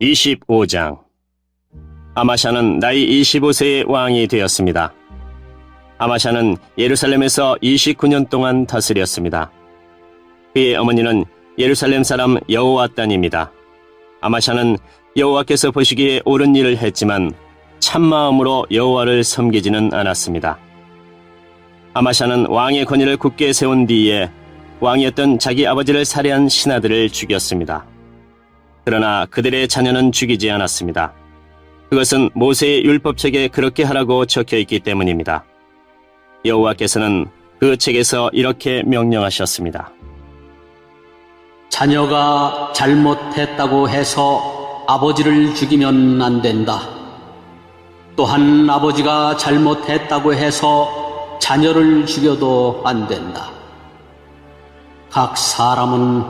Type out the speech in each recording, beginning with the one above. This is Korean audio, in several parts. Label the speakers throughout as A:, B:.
A: 25장. 아마샤는 나이 25세의 왕이 되었습니다. 아마샤는 예루살렘에서 29년 동안 다스렸습니다. 그의 어머니는 예루살렘 사람 여호와단입니다. 아마샤는 여호와께서 보시기에 옳은 일을 했지만 참마음으로 여호와를 섬기지는 않았습니다. 아마샤는 왕의 권위를 굳게 세운 뒤에 왕이었던 자기 아버지를 살해한 신하들을 죽였습니다. 그러나 그들의 자녀는 죽이지 않았습니다. 그것은 모세의 율법책에 그렇게 하라고 적혀있기 때문입니다. 여호와께서는 그 책에서 이렇게 명령하셨습니다.
B: 자녀가 잘못했다고 해서 아버지를 죽이면 안 된다. 또한 아버지가 잘못했다고 해서 자녀를 죽여도 안 된다. 각 사람은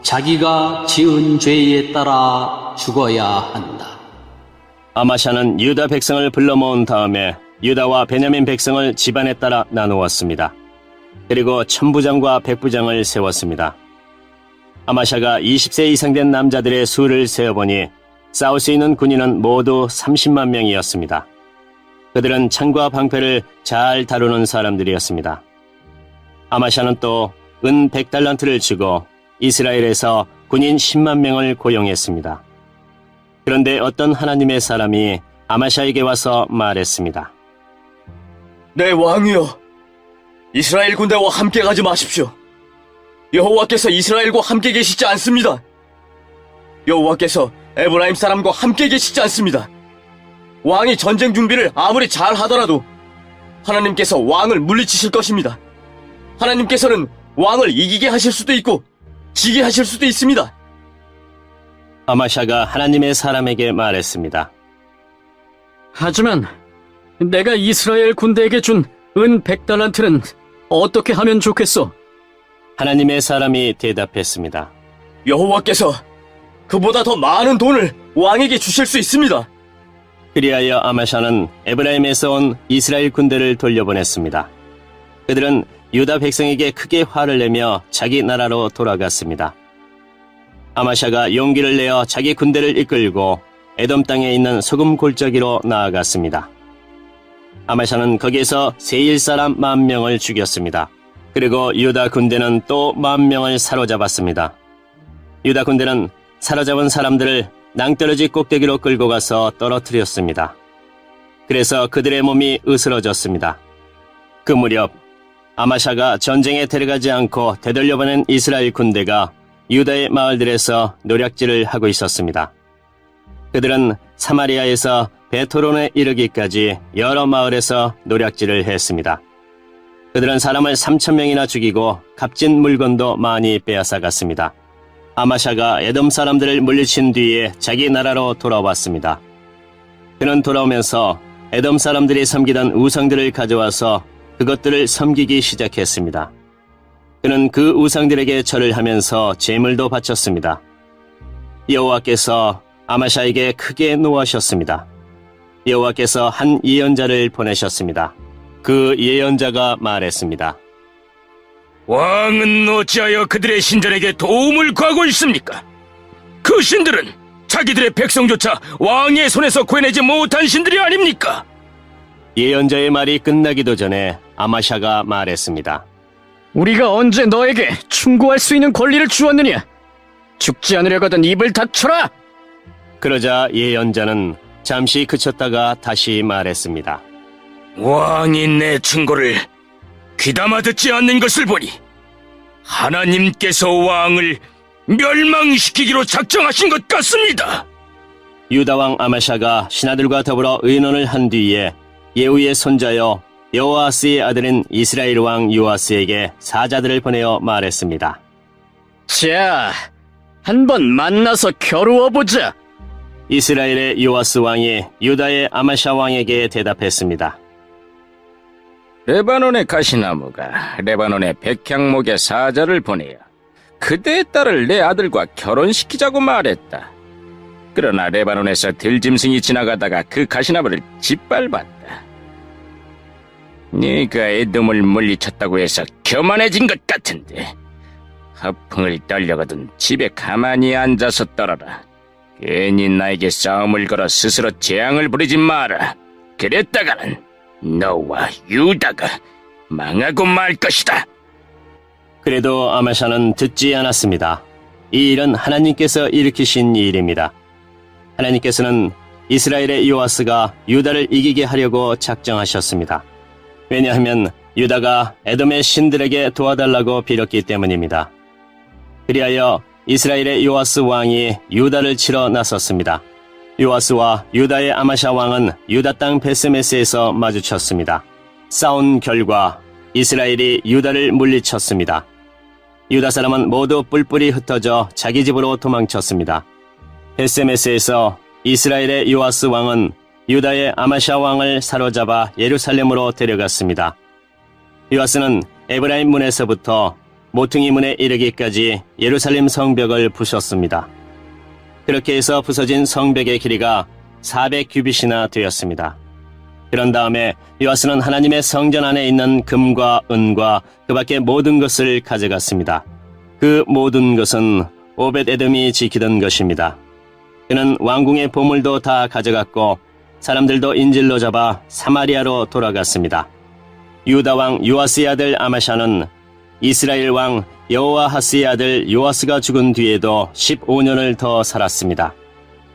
B: 자기가 지은 죄에 따라 죽어야 한다.
A: 아마샤는 유다 백성을 불러 모은 다음에 유다와 베냐민 백성을 집안에 따라 나누었습니다. 그리고 천부장과 백부장을 세웠습니다. 아마샤가 20세 이상 된 남자들의 수를 세어보니 싸울 수 있는 군인은 모두 30만 명이었습니다. 그들은 창과 방패를 잘 다루는 사람들이었습니다. 아마샤는 또 은 100달란트를 주고 이스라엘에서 군인 10만 명을 고용했습니다. 그런데 어떤 하나님의 사람이 아마샤에게 와서 말했습니다.
C: 내 왕이여, 이스라엘 군대와 함께 가지 마십시오. 여호와께서 이스라엘과 함께 계시지 않습니다. 여호와께서 에브라임 사람과 함께 계시지 않습니다. 왕이 전쟁 준비를 아무리 잘 하더라도 하나님께서 왕을 물리치실 것입니다. 하나님께서는 왕을 이기게 하실 수도 있고 지게 하실 수도 있습니다.
A: 아마샤가 하나님의 사람에게 말했습니다.
D: 하지만 내가 이스라엘 군대에게 준 은 100달란트는 어떻게 하면 좋겠소?
A: 하나님의 사람이 대답했습니다.
C: 여호와께서 그보다 더 많은 돈을 왕에게 주실 수 있습니다.
A: 그리하여 아마샤는 에브라임에서 온 이스라엘 군대를 돌려보냈습니다. 그들은 유다 백성에게 크게 화를 내며 자기 나라로 돌아갔습니다. 아마샤가 용기를 내어 자기 군대를 이끌고 에돔 땅에 있는 소금 골짜기로 나아갔습니다. 아마샤는 거기에서 세일 사람 10,000명을 죽였습니다. 그리고 유다 군대는 또 10,000명을 사로잡았습니다. 유다 군대는 사로잡은 사람들을 낭떠러지 꼭대기로 끌고 가서 떨어뜨렸습니다. 그래서 그들의 몸이 으스러졌습니다. 그 무렵 아마샤가 전쟁에 데려가지 않고 되돌려보낸 이스라엘 군대가 유다의 마을들에서 노략질을 하고 있었습니다. 그들은 사마리아에서 베토론에 이르기까지 여러 마을에서 노략질을 했습니다. 그들은 사람을 3,000명이나 죽이고 값진 물건도 많이 빼앗아갔습니다. 아마샤가 에돔 사람들을 물리친 뒤에 자기 나라로 돌아왔습니다. 그는 돌아오면서 에돔 사람들이 섬기던 우상들을 가져와서 그것들을 섬기기 시작했습니다. 그는 그 우상들에게 절을 하면서 제물도 바쳤습니다. 여호와께서 아마샤에게 크게 노하셨습니다. 여호와께서 한 예언자를 보내셨습니다. 그 예언자가 말했습니다.
E: 왕은 어찌하여 그들의 신전에게 도움을 구하고 있습니까? 그 신들은 자기들의 백성조차 왕의 손에서 구해내지 못한 신들이 아닙니까?
A: 예언자의 말이 끝나기도 전에 아마샤가 말했습니다.
D: 우리가 언제 너에게 충고할 수 있는 권리를 주었느냐? 죽지 않으려거든 입을 닫혀라!
A: 그러자 예언자는 잠시 그쳤다가 다시 말했습니다.
E: 왕이 내 충고를 귀담아 듣지 않는 것을 보니 하나님께서 왕을 멸망시키기로 작정하신 것 같습니다.
A: 유다왕 아마샤가 신하들과 더불어 의논을 한 뒤에 예후의 손자여 여호아스의 아들인 이스라엘 왕 요아스에게 사자들을 보내어 말했습니다.
D: 자, 한번 만나서 겨루어보자.
A: 이스라엘의 요아스 왕이 유다의 아마샤 왕에게 대답했습니다.
F: 레바논의 가시나무가 레바논의 백향목의 사자를 보내어 그대의 딸을 내 아들과 결혼시키자고 말했다. 그러나 레바논에서 들짐승이 지나가다가 그 가시나무를 짓밟았다. 네가 에돔을 물리쳤다고 해서 교만해진 것 같은데 허풍을 떨려거든 집에 가만히 앉아서 떨어라. 괜히 나에게 싸움을 걸어 스스로 재앙을 부리지 마라. 그랬다가는 너와 유다가 망하고 말 것이다.
A: 그래도 아마샤는 듣지 않았습니다. 이 일은 하나님께서 일으키신 일입니다. 하나님께서는 이스라엘의 요아스가 유다를 이기게 하려고 작정하셨습니다. 왜냐하면 유다가 에돔의 신들에게 도와달라고 빌었기 때문입니다. 그리하여 이스라엘의 요아스 왕이 유다를 치러 나섰습니다. 요아스와 유다의 아마샤 왕은 유다 땅 베스메스에서 마주쳤습니다. 싸운 결과 이스라엘이 유다를 물리쳤습니다. 유다 사람은 모두 뿔뿔이 흩어져 자기 집으로 도망쳤습니다. 베스메스에서 이스라엘의 요아스 왕은 유다의 아마샤 왕을 사로잡아 예루살렘으로 데려갔습니다. 요아스는 에브라임 문에서부터 모퉁이 문에 이르기까지 예루살렘 성벽을 부쉈습니다. 그렇게 해서 부서진 성벽의 길이가 400규빗이나 되었습니다. 그런 다음에 요아스는 하나님의 성전 안에 있는 금과 은과 그 밖의 모든 것을 가져갔습니다. 그 모든 것은 오벳에돔이 지키던 것입니다. 그는 왕궁의 보물도 다 가져갔고 사람들도 인질로 잡아 사마리아로 돌아갔습니다. 유다 왕 요아스의 아들 아마샤는 이스라엘 왕 여호아하스의 아들 요아스가 죽은 뒤에도 15년을 더 살았습니다.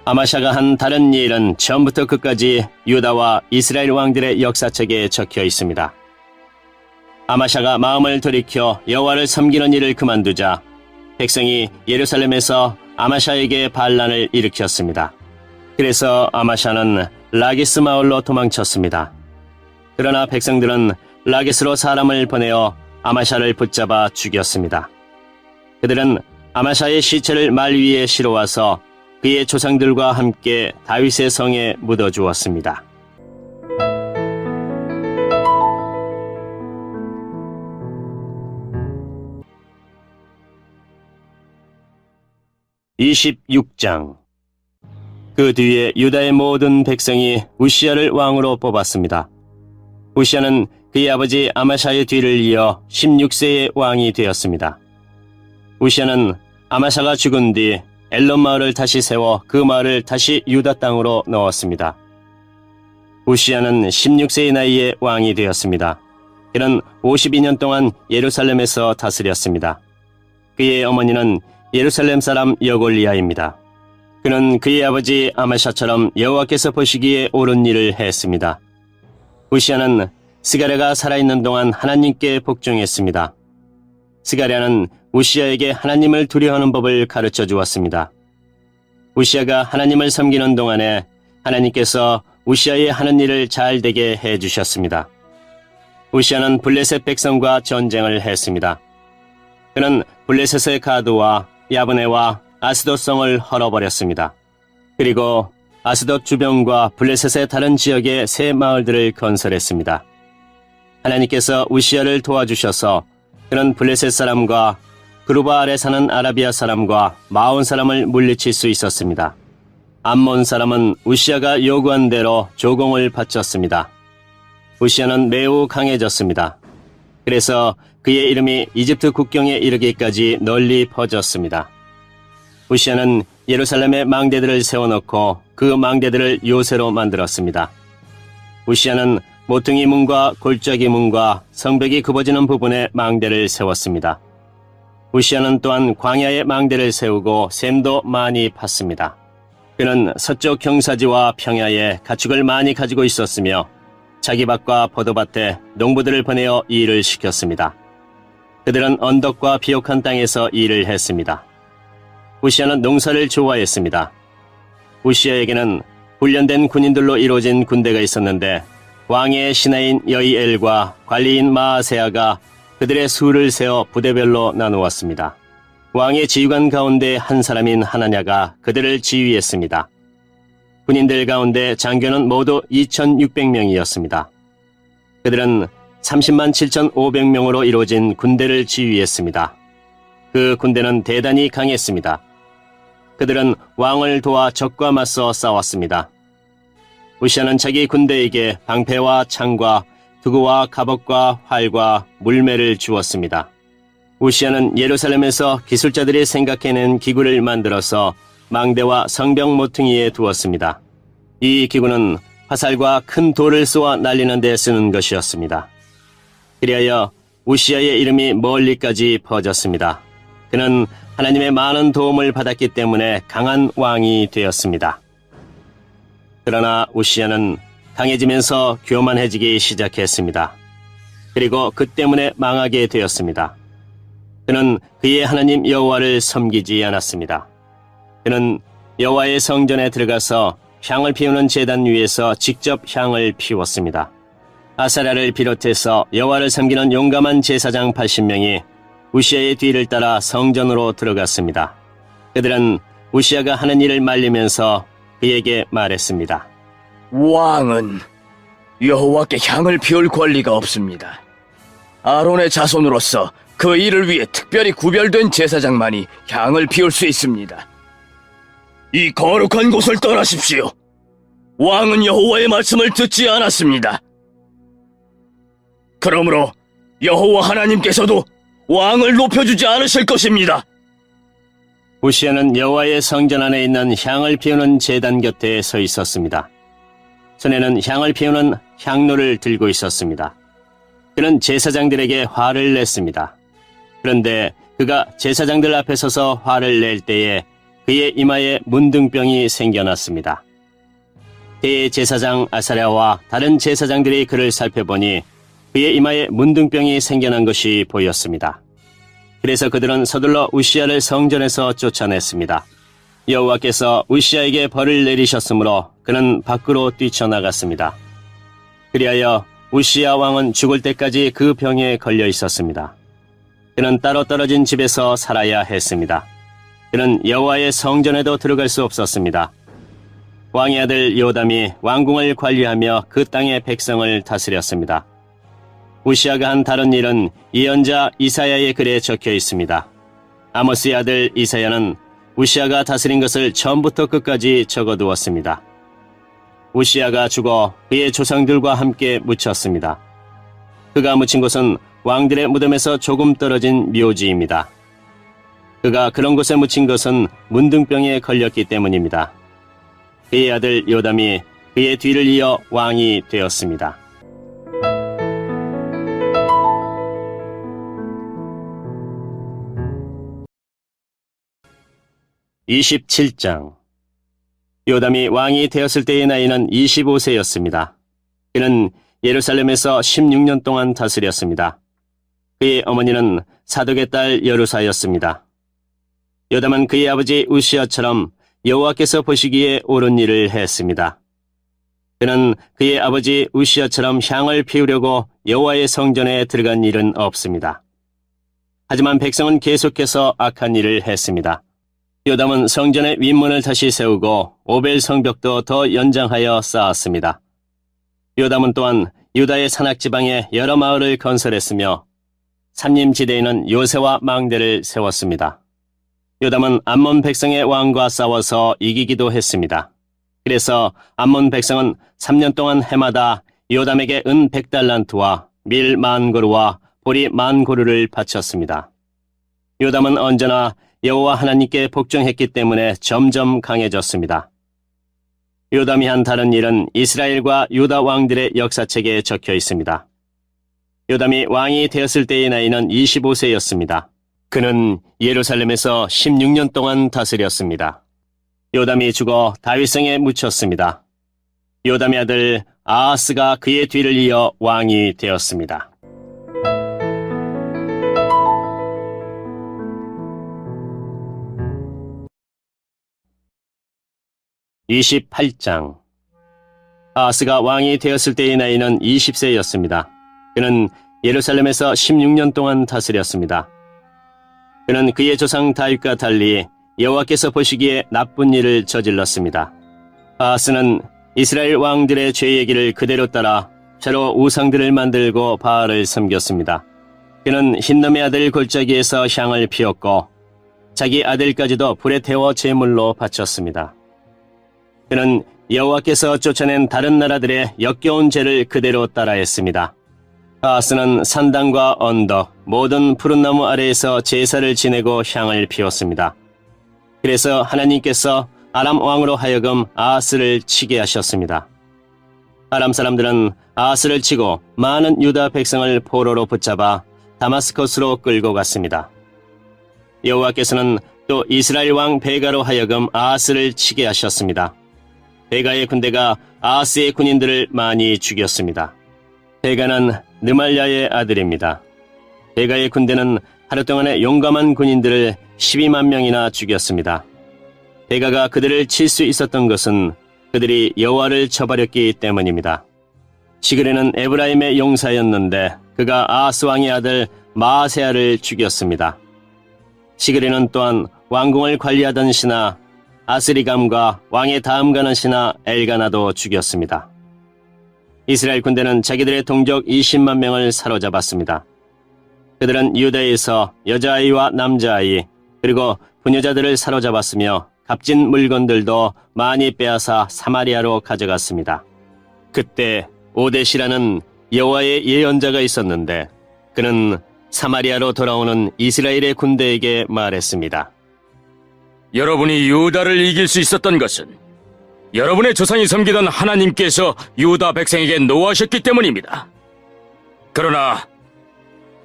A: 아마샤가 한 다른 일은 처음부터 끝까지 유다와 이스라엘 왕들의 역사책에 적혀 있습니다. 아마샤가 마음을 돌이켜 여호와를 섬기는 일을 그만두자 백성이 예루살렘에서 아마샤에게 반란을 일으켰습니다. 그래서 아마샤는 라기스 마을로 도망쳤습니다. 그러나 백성들은 라기스로 사람을 보내어 아마샤를 붙잡아 죽였습니다. 그들은 아마샤의 시체를 말 위에 실어와서 그의 조상들과 함께 다윗의 성에 묻어주었습니다. (26장) 그 뒤에 유다의 모든 백성이 우시야를 왕으로 뽑았습니다. 우시야는 그의 아버지 아마샤의 뒤를 이어 16세의 왕이 되었습니다. 우시야는 아마샤가 죽은 뒤 엘론 마을을 다시 세워 그 마을을 다시 유다 땅으로 넣었습니다. 우시야는 16세의 나이에 왕이 되었습니다. 그는 52년 동안 예루살렘에서 다스렸습니다. 그의 어머니는 예루살렘 사람 여골리아입니다. 그는 그의 아버지 아마샤처럼 여호와께서 보시기에 옳은 일을 했습니다. 우시야는 스가랴가 살아있는 동안 하나님께 복종했습니다. 스가랴는 우시야에게 하나님을 두려워하는 법을 가르쳐 주었습니다. 우시야가 하나님을 섬기는 동안에 하나님께서 우시야의 하는 일을 잘 되게 해주셨습니다. 우시야는 블레셋 백성과 전쟁을 했습니다. 그는 블레셋의 가드와 야브네와 아스돗 성을 헐어버렸습니다. 그리고 아스돗 주변과 블레셋의 다른 지역에 새 마을들을 건설했습니다. 하나님께서 우시야를 도와주셔서 그는 블레셋 사람과 그루바 아래 사는 아라비아 사람과 마온 사람을 물리칠 수 있었습니다. 암몬 사람은 우시야가 요구한 대로 조공을 바쳤습니다. 우시야는 매우 강해졌습니다. 그래서 그의 이름이 이집트 국경에 이르기까지 널리 퍼졌습니다. 우시야는 예루살렘에 망대들을 세워놓고 그 망대들을 요새로 만들었습니다. 우시야는 모퉁이 문과 골짜기 문과 성벽이 굽어지는 부분에 망대를 세웠습니다. 우시야는 또한 광야에 망대를 세우고 샘도 많이 팠습니다. 그는 서쪽 경사지와 평야에 가축을 많이 가지고 있었으며 자기 밭과 포도밭에 농부들을 보내어 일을 시켰습니다. 그들은 언덕과 비옥한 땅에서 일을 했습니다. 우시야는 농사를 좋아했습니다. 우시야에게는 훈련된 군인들로 이루어진 군대가 있었는데 왕의 신하인 여이엘과 관리인 마아세아가 그들의 수를 세어 부대별로 나누었습니다. 왕의 지휘관 가운데 한 사람인 하나냐가 그들을 지휘했습니다. 군인들 가운데 장교는 모두 2,600명이었습니다. 그들은 30만 7,500명으로 이루어진 군대를 지휘했습니다. 그 군대는 대단히 강했습니다. 그들은 왕을 도와 적과 맞서 싸웠습니다. 우시야는 자기 군대에게 방패와 창과 두구와 갑옷과 활과 물매를 주었습니다. 우시야는 예루살렘에서 기술자들이 생각해낸 기구를 만들어서 망대와 성벽 모퉁이에 두었습니다. 이 기구는 화살과 큰 돌을 쏘아 날리는 데 쓰는 것이었습니다. 그리하여 우시아의 이름이 멀리까지 퍼졌습니다. 그는 하나님의 많은 도움을 받았기 때문에 강한 왕이 되었습니다. 그러나 우시아는 강해지면서 교만해지기 시작했습니다. 그리고 그 때문에 망하게 되었습니다. 그는 그의 하나님 여호와를 섬기지 않았습니다. 그는 여호와의 성전에 들어가서 향을 피우는 제단 위에서 직접 향을 피웠습니다. 아사랴를 비롯해서 여호와를 섬기는 용감한 제사장 80명이 우시아의 뒤를 따라 성전으로 들어갔습니다. 그들은 우시아가 하는 일을 말리면서 그에게 말했습니다.
C: 왕은 여호와께 향을 피울 권리가 없습니다. 아론의 자손으로서 그 일을 위해 특별히 구별된 제사장만이 향을 피울 수 있습니다. 이 거룩한 곳을 떠나십시오. 왕은 여호와의 말씀을 듣지 않았습니다. 그러므로 여호와 하나님께서도 왕을 높여주지 않으실 것입니다.
A: 우시아는 여호와의 성전 안에 있는 향을 피우는 제단 곁에 서 있었습니다. 손에는 향을 피우는 향로를 들고 있었습니다. 그는 제사장들에게 화를 냈습니다. 그런데 그가 제사장들 앞에 서서 화를 낼 때에 그의 이마에 문둥병이 생겨났습니다. 대제사장 아사랴와 다른 제사장들이 그를 살펴보니 그의 이마에 문둥병이 생겨난 것이 보였습니다. 그래서 그들은 서둘러 우시아를 성전에서 쫓아냈습니다. 여호와께서 우시아에게 벌을 내리셨으므로 그는 밖으로 뛰쳐나갔습니다. 그리하여 우시아 왕은 죽을 때까지 그 병에 걸려 있었습니다. 그는 따로 떨어진 집에서 살아야 했습니다. 그는 여호와의 성전에도 들어갈 수 없었습니다. 왕의 아들 요담이 왕궁을 관리하며 그 땅의 백성을 다스렸습니다. 우시아가 한 다른 일은 예언자 이사야의 글에 적혀 있습니다. 아모스의 아들 이사야는 우시아가 다스린 것을 처음부터 끝까지 적어두었습니다. 우시아가 죽어 그의 조상들과 함께 묻혔습니다. 그가 묻힌 곳은 왕들의 무덤에서 조금 떨어진 묘지입니다. 그가 그런 곳에 묻힌 것은 문둥병에 걸렸기 때문입니다. 그의 아들 요담이 그의 뒤를 이어 왕이 되었습니다. 27장. 요담이 왕이 되었을 때의 나이는 25세였습니다. 그는 예루살렘에서 16년 동안 다스렸습니다. 그의 어머니는 사독의 딸 여루사였습니다. 요담은 그의 아버지 우시아처럼 여호와께서 보시기에 옳은 일을 했습니다. 그는 그의 아버지 우시아처럼 향을 피우려고 여호와의 성전에 들어간 일은 없습니다. 하지만 백성은 계속해서 악한 일을 했습니다. 요담은 성전의 윗문을 다시 세우고 오벨 성벽도 더 연장하여 쌓았습니다. 요담은 또한 유다의 산악지방에 여러 마을을 건설했으며 산림지대에는 요새와 망대를 세웠습니다. 요담은 암몬 백성의 왕과 싸워서 이기기도 했습니다. 그래서 암몬 백성은 3년 동안 해마다 요담에게 은 100달란트와 밀 10,000고루와 보리 10,000고루를 바쳤습니다. 요담은 언제나 여호와 하나님께 복종했기 때문에 점점 강해졌습니다. 요담이 한 다른 일은 이스라엘과 유다 왕들의 역사책에 적혀 있습니다. 요담이 왕이 되었을 때의 나이는 25세였습니다. 그는 예루살렘에서 16년 동안 다스렸습니다. 요담이 죽어 다윗성에 묻혔습니다. 요담의 아들 아하스가 그의 뒤를 이어 왕이 되었습니다. 28장. 아하스가 왕이 되었을 때의 나이는 20세였습니다. 그는 예루살렘에서 16년 동안 다스렸습니다. 그는 그의 조상 다윗과 달리 여호와께서 보시기에 나쁜 일을 저질렀습니다. 아하스는 이스라엘 왕들의 죄 얘기를 그대로 따라 새로 우상들을 만들고 바알을 섬겼습니다. 그는 흰놈의 아들 골짜기에서 향을 피웠고 자기 아들까지도 불에 태워 제물로 바쳤습니다. 그는 여호와께서 쫓아낸 다른 나라들의 역겨운 죄를 그대로 따라했습니다. 아하스는 산당과 언덕, 모든 푸른 나무 아래에서 제사를 지내고 향을 피웠습니다. 그래서 하나님께서 아람 왕으로 하여금 아하스를 치게 하셨습니다. 아람 사람들은 아하스를 치고 많은 유다 백성을 포로로 붙잡아 다마스커스로 끌고 갔습니다. 여호와께서는 또 이스라엘 왕 베가로 하여금 아하스를 치게 하셨습니다. 베가의 군대가 아하스의 군인들을 많이 죽였습니다. 베가는 느말랴의 아들입니다. 베가의 군대는 하루 동안에 용감한 군인들을 12만 명이나 죽였습니다. 베가가 그들을 칠 수 있었던 것은 그들이 여호와를 저버렸기 때문입니다. 시그레는 에브라임의 용사였는데 그가 아하스 왕의 아들 마아세아를 죽였습니다. 시그레는 또한 왕궁을 관리하던 신하 아스리감과 왕의 다음 가는 신하 엘가나도 죽였습니다. 이스라엘 군대는 자기들의 동족 20만 명을 사로잡았습니다. 그들은 유다에서 여자아이와 남자아이 그리고 부녀자들을 사로잡았으며 값진 물건들도 많이 빼앗아 사마리아로 가져갔습니다. 그때 오뎃이라는 여호와의 예언자가 있었는데 그는 사마리아로 돌아오는 이스라엘의 군대에게 말했습니다.
E: 여러분이 유다를 이길 수 있었던 것은 여러분의 조상이 섬기던 하나님께서 유다 백성에게 노하셨기 때문입니다. 그러나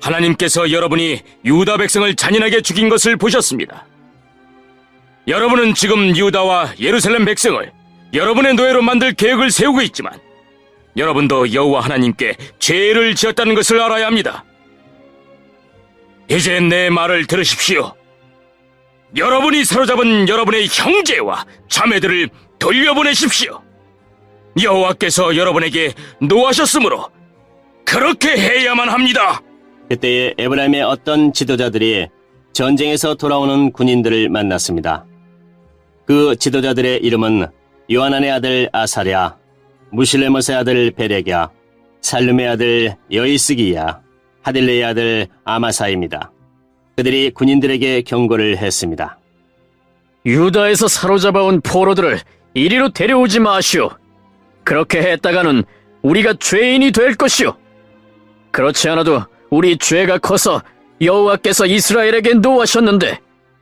E: 하나님께서 여러분이 유다 백성을 잔인하게 죽인 것을 보셨습니다. 여러분은 지금 유다와 예루살렘 백성을 여러분의 노예로 만들 계획을 세우고 있지만 여러분도 여호와 하나님께 죄를 지었다는 것을 알아야 합니다. 이제 내 말을 들으십시오. 여러분이 사로잡은 여러분의 형제와 자매들을 돌려보내십시오. 여호와께서 여러분에게 노하셨으므로 그렇게 해야만 합니다.
A: 그때에 에브라임의 어떤 지도자들이 전쟁에서 돌아오는 군인들을 만났습니다. 그 지도자들의 이름은 요하난의 아들 아사랴, 무실레못의 아들 베렉야, 살룸의 아들 여이스기야, 하딜레의 아들 아마사입니다. 그들이 군인들에게 경고를 했습니다.
D: 유다에서 사로잡아온 포로들을 이리로 데려오지 마시오. 그렇게 했다가는 우리가 죄인이 될 것이오. 그렇지 않아도 우리 죄가 커서 여호와께서 이스라엘에게 노하셨는데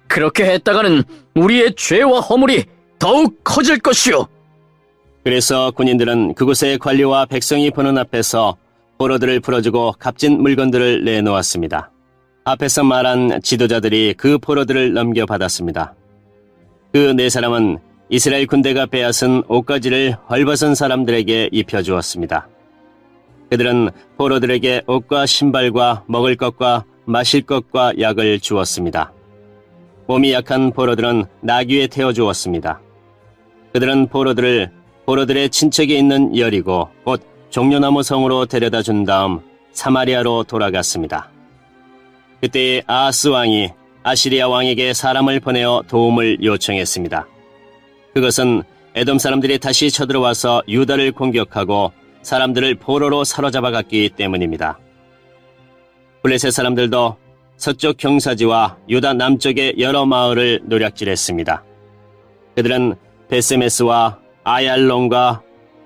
D: 그렇게 했다가는 우리의 죄와 허물이 더욱 커질 것이오.
A: 그래서 군인들은 그곳의 관리와 백성이 보는 앞에서 포로들을 풀어주고 값진 물건들을 내놓았습니다. 앞에서 말한 지도자들이 그 포로들을 넘겨받았습니다. 그 네 사람은 이스라엘 군대가 빼앗은 옷가지를 헐벗은 사람들에게 입혀주었습니다. 그들은 포로들에게 옷과 신발과 먹을 것과 마실 것과 약을 주었습니다. 몸이 약한 포로들은 나귀에 태워주었습니다. 그들은 포로들의 친척에 있는 여리고 곧 종려나무 성으로 데려다 준 다음 사마리아로 돌아갔습니다. 그때에 아하스 왕이 아시리아 왕에게 사람을 보내어 도움을 요청했습니다. 그것은 에돔 사람들이 다시 쳐들어와서 유다를 공격하고 사람들을 포로로 사로잡아갔기 때문입니다. 블레셋 사람들도 서쪽 경사지와 유다 남쪽의 여러 마을을 노략질했습니다. 그들은 베세메스와 아얄론과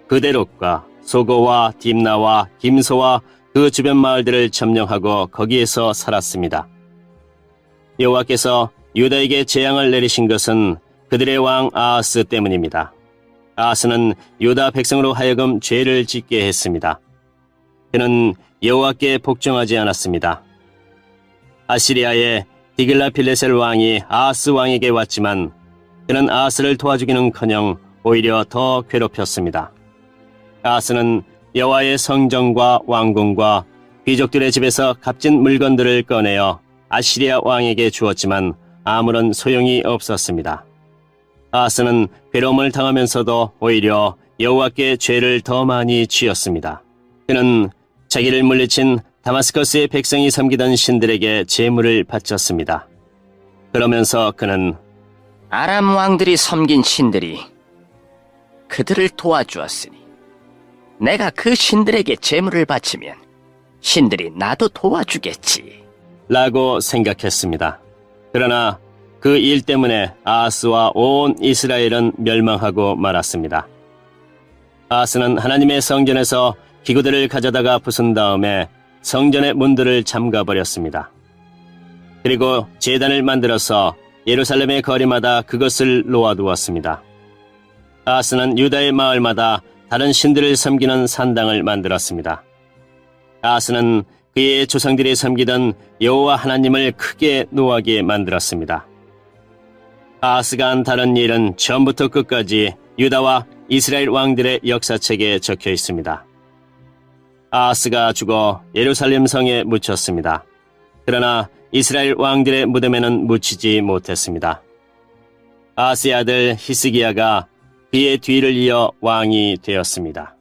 A: 그데롯과 소고와 딥나와 김소와 그 주변 마을들을 점령하고 거기에서 살았습니다. 여호와께서 유다에게 재앙을 내리신 것은 그들의 왕 아하스 때문입니다. 아하스는 유다 백성으로 하여금 죄를 짓게 했습니다. 그는 여호와께 복종하지 않았습니다. 아시리아의 디글라필레셀 왕이 아하스 왕에게 왔지만 그는 아하스를 도와주기는커녕 오히려 더 괴롭혔습니다. 아하스는 여호와의 성전과 왕궁과 귀족들의 집에서 값진 물건들을 꺼내어 아시리아 왕에게 주었지만 아무런 소용이 없었습니다. 아하스는 괴로움을 당하면서도 오히려 여호와께 죄를 더 많이 지었습니다. 그는 자기를 물리친 다마스커스의 백성이 섬기던 신들에게 제물을 바쳤습니다. 그러면서 그는
G: 아람 왕들이 섬긴 신들이 그들을 도와주었으니 내가 그 신들에게 제물을 바치면 신들이 나도 도와주겠지
A: 라고 생각했습니다. 그러나 그 일 때문에 아하스와 온 이스라엘은 멸망하고 말았습니다. 아하스는 하나님의 성전에서 기구들을 가져다가 부순 다음에 성전의 문들을 잠가버렸습니다. 그리고 제단을 만들어서 예루살렘의 거리마다 그것을 놓아두었습니다. 아하스는 유다의 마을마다 다른 신들을 섬기는 산당을 만들었습니다. 아하스는 그의 조상들이 섬기던 여호와 하나님을 크게 노하게 만들었습니다. 아하스가 한 다른 일은 처음부터 끝까지 유다와 이스라엘 왕들의 역사책에 적혀 있습니다. 아하스가 죽어 예루살렘 성에 묻혔습니다. 그러나 이스라엘 왕들의 무덤에는 묻히지 못했습니다. 아하스의 아들 히스기야가 그의 뒤를 이어 왕이 되었습니다.